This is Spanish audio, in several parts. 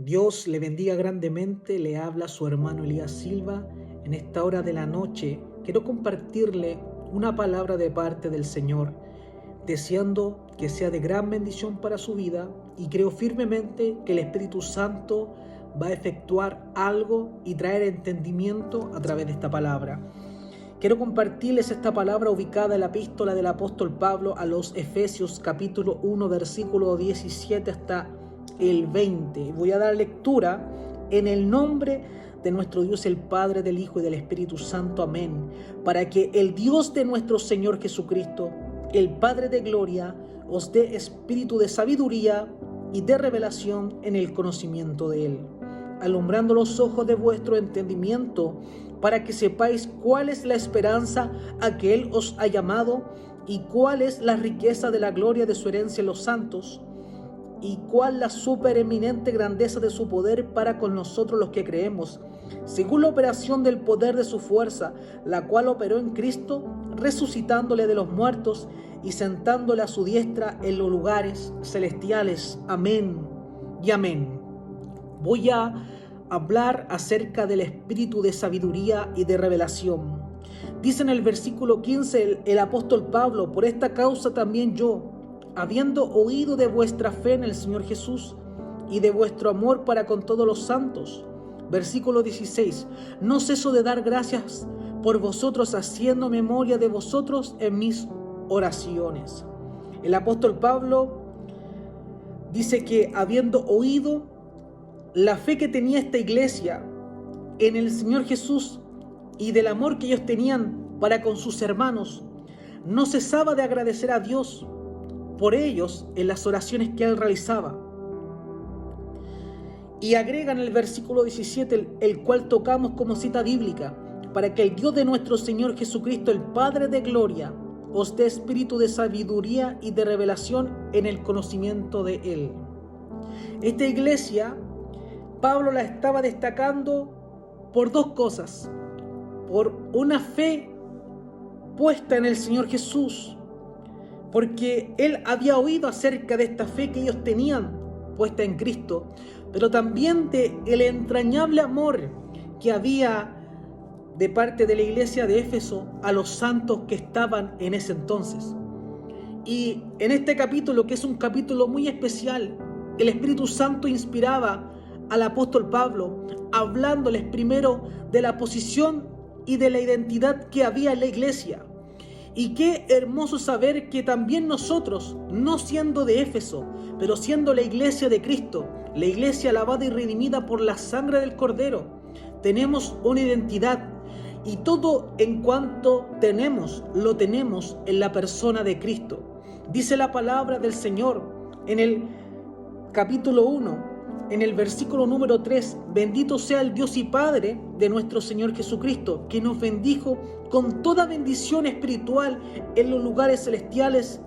Dios le bendiga grandemente, le habla su hermano Elías Silva. En esta hora de la noche quiero compartirle una palabra de parte del Señor, deseando que sea de gran bendición para su vida, y creo firmemente que el Espíritu Santo va a efectuar algo y traer entendimiento a través de esta palabra. Quiero compartirles esta palabra ubicada en la epístola del apóstol Pablo a los Efesios capítulo 1 versículo 17 hasta el 20. Voy a dar lectura en el nombre de nuestro Dios, el Padre, del Hijo y del Espíritu Santo. Amén. Para que el Dios de nuestro Señor Jesucristo, el Padre de gloria, os dé espíritu de sabiduría y de revelación en el conocimiento de Él, alumbrando los ojos de vuestro entendimiento, para que sepáis cuál es la esperanza a que Él os ha llamado, y cuál es la riqueza de la gloria de su herencia en los santos, y cuál la supereminente grandeza de su poder para con nosotros los que creemos, según la operación del poder de su fuerza, la cual operó en Cristo, resucitándole de los muertos y sentándole a su diestra en los lugares celestiales. Amén y amén. Voy a hablar acerca del espíritu de sabiduría y de revelación. Dice en el versículo 15 el apóstol Pablo: por esta causa también yo, habiendo oído de vuestra fe en el Señor Jesús y de vuestro amor para con todos los santos. Versículo 16: no ceso de dar gracias por vosotros, haciendo memoria de vosotros en mis oraciones. El apóstol Pablo dice que habiendo oído la fe que tenía esta iglesia en el Señor Jesús y del amor que ellos tenían para con sus hermanos, no cesaba de agradecer a Dios por ellos en las oraciones que él realizaba. Y agrega en el versículo 17, el cual tocamos como cita bíblica: para que el Dios de nuestro Señor Jesucristo, el Padre de gloria, os dé espíritu de sabiduría y de revelación en el conocimiento de Él. Esta iglesia, Pablo la estaba destacando por dos cosas: por una fe puesta en el Señor Jesús, porque él había oído acerca de esta fe que ellos tenían puesta en Cristo, pero también de el entrañable amor que había de parte de la iglesia de Éfeso a los santos que estaban en ese entonces. Y en este capítulo, que es un capítulo muy especial, el Espíritu Santo inspiraba al apóstol Pablo, hablándoles primero de la posición y de la identidad que había en la iglesia. Y qué hermoso saber que también nosotros, no siendo de Éfeso, pero siendo la iglesia de Cristo, la iglesia lavada y redimida por la sangre del Cordero, tenemos una identidad, y todo en cuanto tenemos, lo tenemos en la persona de Cristo. Dice la palabra del Señor en el capítulo 1, en el versículo número 3: bendito sea el Dios y Padre de nuestro Señor Jesucristo, que nos bendijo con toda bendición espiritual en los lugares celestiales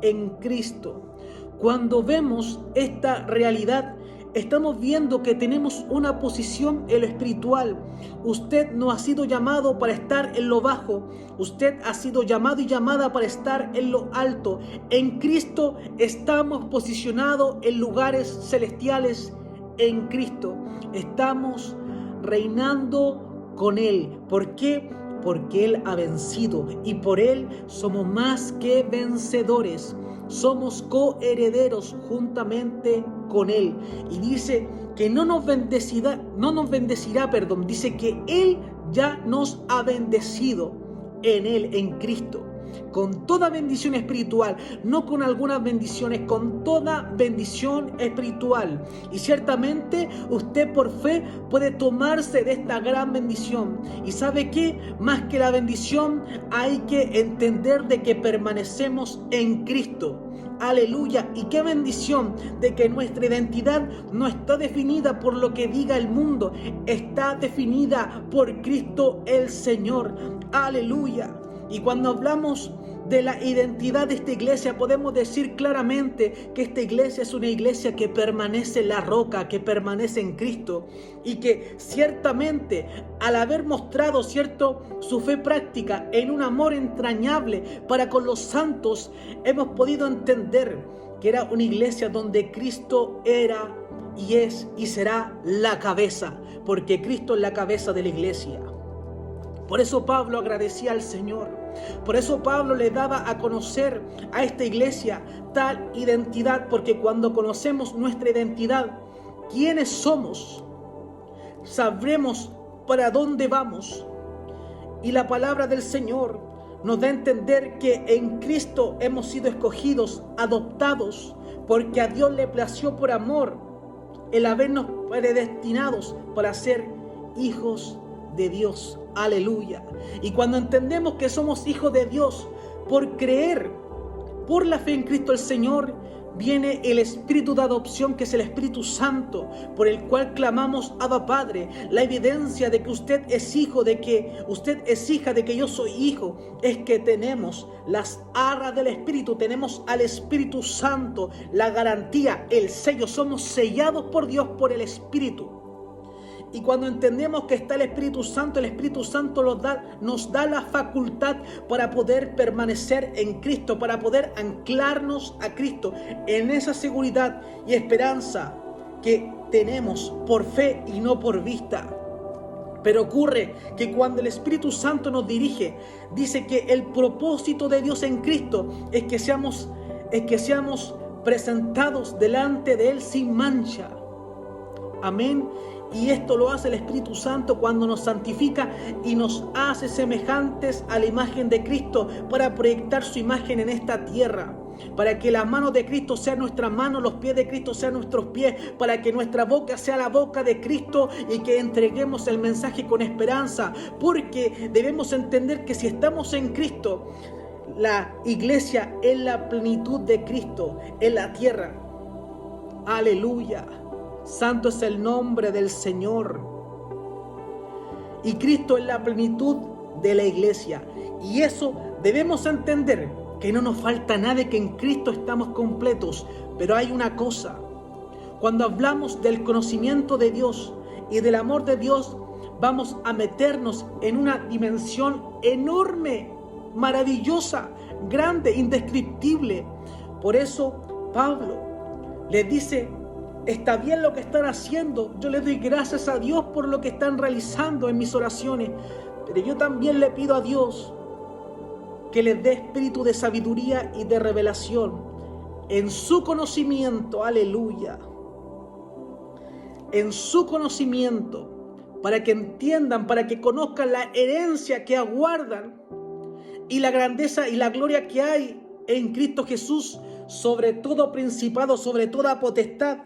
en Cristo. Cuando vemos esta realidad, estamos viendo que tenemos una posición en lo espiritual. Usted no ha sido llamado para estar en lo bajo. Usted ha sido llamado y llamada para estar en lo alto. En Cristo estamos posicionados en lugares celestiales. En Cristo estamos reinando con Él. ¿Por qué? Porque Él ha vencido y por Él somos más que vencedores. Somos coherederos juntamente con Él. Y dice que no nos bendecirá, dice que Él ya nos ha bendecido en Él, en Cristo, con toda bendición espiritual, no con algunas bendiciones, con toda bendición espiritual. Y ciertamente usted por fe puede tomarse de esta gran bendición. Y ¿sabe qué? Más que la bendición, hay que entender de que permanecemos en Cristo. Aleluya. Y qué bendición de que nuestra identidad no está definida por lo que diga el mundo, está definida por Cristo el Señor. Aleluya. Y cuando hablamos de la identidad de esta iglesia, podemos decir claramente que esta iglesia es una iglesia que permanece en la roca, que permanece en Cristo, y que ciertamente al haber mostrado su fe práctica en un amor entrañable para con los santos, hemos podido entender que era una iglesia donde Cristo era y es y será la cabeza, porque Cristo es la cabeza de la iglesia. Por eso Pablo agradecía al Señor. Por eso Pablo le daba a conocer a esta iglesia tal identidad, porque cuando conocemos nuestra identidad, quiénes somos, sabremos para dónde vamos. Y la palabra del Señor nos da a entender que en Cristo hemos sido escogidos, adoptados, porque a Dios le plació por amor el habernos predestinados para ser hijos de Dios. Aleluya. Y cuando entendemos que somos hijos de Dios por creer, por la fe en Cristo el Señor, viene el Espíritu de adopción, que es el Espíritu Santo, por el cual clamamos Abba Padre. La evidencia de que usted es hijo, de que usted es hija, de que yo soy hijo, es que tenemos las arras del Espíritu, tenemos al Espíritu Santo, la garantía, el sello. Somos sellados por Dios por el Espíritu. Y cuando entendemos que está el Espíritu Santo nos da la facultad para poder permanecer en Cristo, para poder anclarnos a Cristo en esa seguridad y esperanza que tenemos por fe y no por vista. Pero ocurre que cuando el Espíritu Santo nos dirige, dice que el propósito de Dios en Cristo es que seamos presentados delante de Él sin mancha. Amén. Y esto lo hace el Espíritu Santo cuando nos santifica y nos hace semejantes a la imagen de Cristo para proyectar su imagen en esta tierra. Para que la mano de Cristo sea nuestra mano, los pies de Cristo sean nuestros pies, para que nuestra boca sea la boca de Cristo y que entreguemos el mensaje con esperanza. Porque debemos entender que si estamos en Cristo, la iglesia es la plenitud de Cristo en la tierra. Aleluya. Santo es el nombre del Señor. Y Cristo es la plenitud de la iglesia. Y eso debemos entender, que no nos falta nada, que en Cristo estamos completos. Pero hay una cosa. Cuando hablamos del conocimiento de Dios y del amor de Dios, vamos a meternos en una dimensión enorme, maravillosa, grande, indescriptible. Por eso Pablo les dice: está bien lo que están haciendo, yo les doy gracias a Dios por lo que están realizando en mis oraciones, pero yo también le pido a Dios que les dé espíritu de sabiduría y de revelación en su conocimiento, aleluya, en su conocimiento, para que entiendan, para que conozcan la herencia que aguardan y la grandeza y la gloria que hay en Cristo Jesús, sobre todo principado, sobre toda potestad,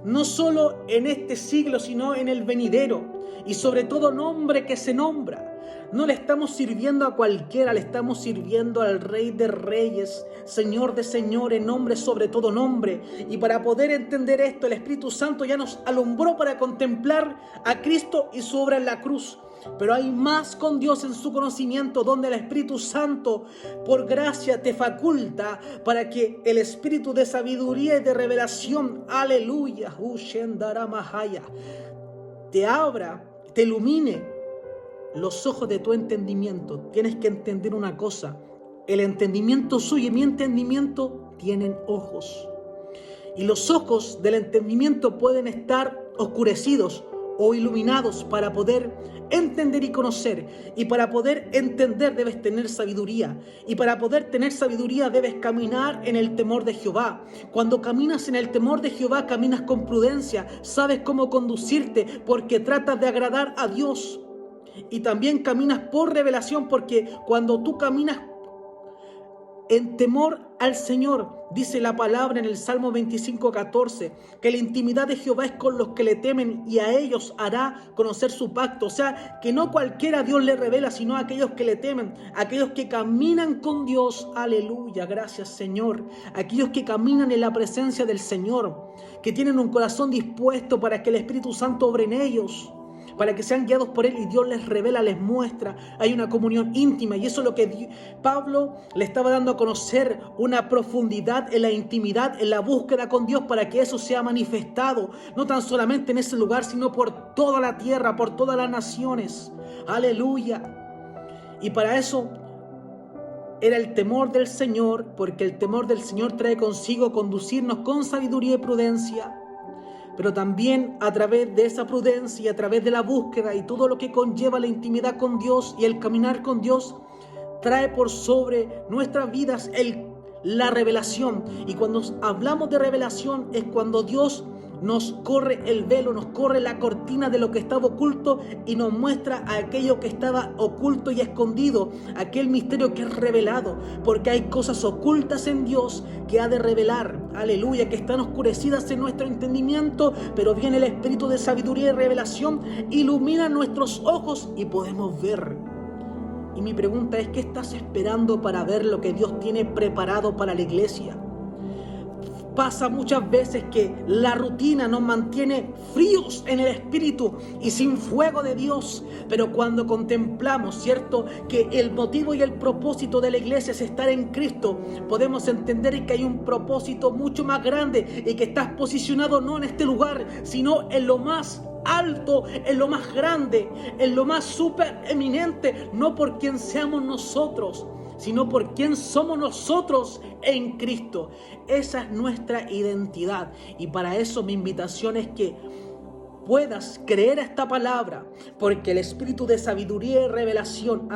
no solo en este siglo, sino en el venidero, y sobre todo nombre que se nombra. No le estamos sirviendo a cualquiera, le estamos sirviendo al Rey de Reyes, Señor de Señores, nombre sobre todo nombre. Y para poder entender esto, el Espíritu Santo ya nos alumbró para contemplar a Cristo y su obra en la cruz. Pero hay más con Dios en su conocimiento, donde el Espíritu Santo por gracia te faculta para que el espíritu de sabiduría y de revelación, aleluya, te abra, te ilumine los ojos de tu entendimiento. Tienes que entender una cosa: el entendimiento suyo y mi entendimiento tienen ojos, y los ojos del entendimiento pueden estar oscurecidos o iluminados para poder entender y conocer. Y para poder entender debes tener sabiduría, y para poder tener sabiduría debes caminar en el temor de Jehová. Cuando caminas en el temor de Jehová, caminas con prudencia, sabes cómo conducirte porque tratas de agradar a Dios. Y también caminas por revelación, porque cuando tú caminas en temor al Señor, dice la palabra en el Salmo 25:14, que la intimidad de Jehová es con los que le temen y a ellos hará conocer su pacto. O sea, que no cualquiera Dios le revela, sino a aquellos que le temen, aquellos que caminan con Dios. Aleluya, gracias Señor. Aquellos que caminan en la presencia del Señor, que tienen un corazón dispuesto para que el Espíritu Santo obre en ellos, para que sean guiados por Él, y Dios les revela, les muestra. Hay una comunión íntima, y eso es lo que Pablo le estaba dando a conocer, una profundidad en la intimidad, en la búsqueda con Dios, para que eso sea manifestado, no tan solamente en ese lugar, sino por toda la tierra, por todas las naciones. Aleluya. Y para eso era el temor del Señor, porque el temor del Señor trae consigo conducirnos con sabiduría y prudencia. pero también a través de esa prudencia y a través de la búsqueda y todo lo que conlleva la intimidad con Dios y el caminar con Dios, trae por sobre nuestras vidas la revelación. Y cuando hablamos de revelación es cuando Dios nos corre el velo, nos corre la cortina de lo que estaba oculto y nos muestra aquello que estaba oculto y escondido, aquel misterio que es revelado, porque hay cosas ocultas en Dios que ha de revelar, aleluya, que están oscurecidas en nuestro entendimiento, pero viene el Espíritu de sabiduría y revelación, ilumina nuestros ojos y podemos ver. Y mi pregunta es, ¿qué estás esperando para ver lo que Dios tiene preparado para la iglesia? Pasa muchas veces que la rutina nos mantiene fríos en el espíritu y sin fuego de Dios, pero cuando contemplamos, ¿cierto?, que el motivo y el propósito de la iglesia es estar en Cristo, podemos entender que hay un propósito mucho más grande y que estás posicionado no en este lugar, sino en lo más alto, en lo más grande, en lo más supereminente, no por quien seamos nosotros, sino por quién somos nosotros en Cristo. Esa es nuestra identidad. Y para eso mi invitación es que puedas creer esta palabra, porque el Espíritu de sabiduría y revelación,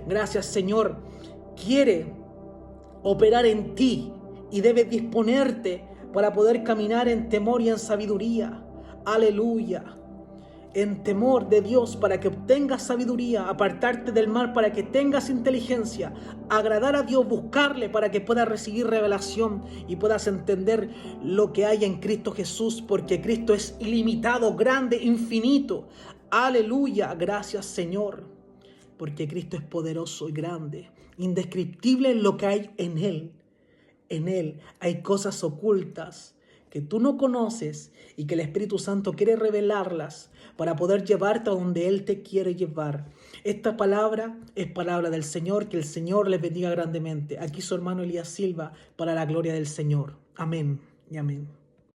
gracias Señor, quiere operar en ti y debes disponerte para poder caminar en temor y en sabiduría. Aleluya. En temor de Dios para que obtengas sabiduría, apartarte del mal para que tengas inteligencia, agradar a Dios, buscarle para que puedas recibir revelación y puedas entender lo que hay en Cristo Jesús, porque Cristo es ilimitado, grande, infinito. Aleluya, gracias Señor, porque Cristo es poderoso y grande, indescriptible en lo que hay en Él. En Él hay cosas ocultas que tú no conoces y que el Espíritu Santo quiere revelarlas para poder llevarte a donde Él te quiere llevar. Esta palabra es palabra del Señor, que el Señor les bendiga grandemente. Aquí su hermano Elías Silva para la gloria del Señor. Amén y amén.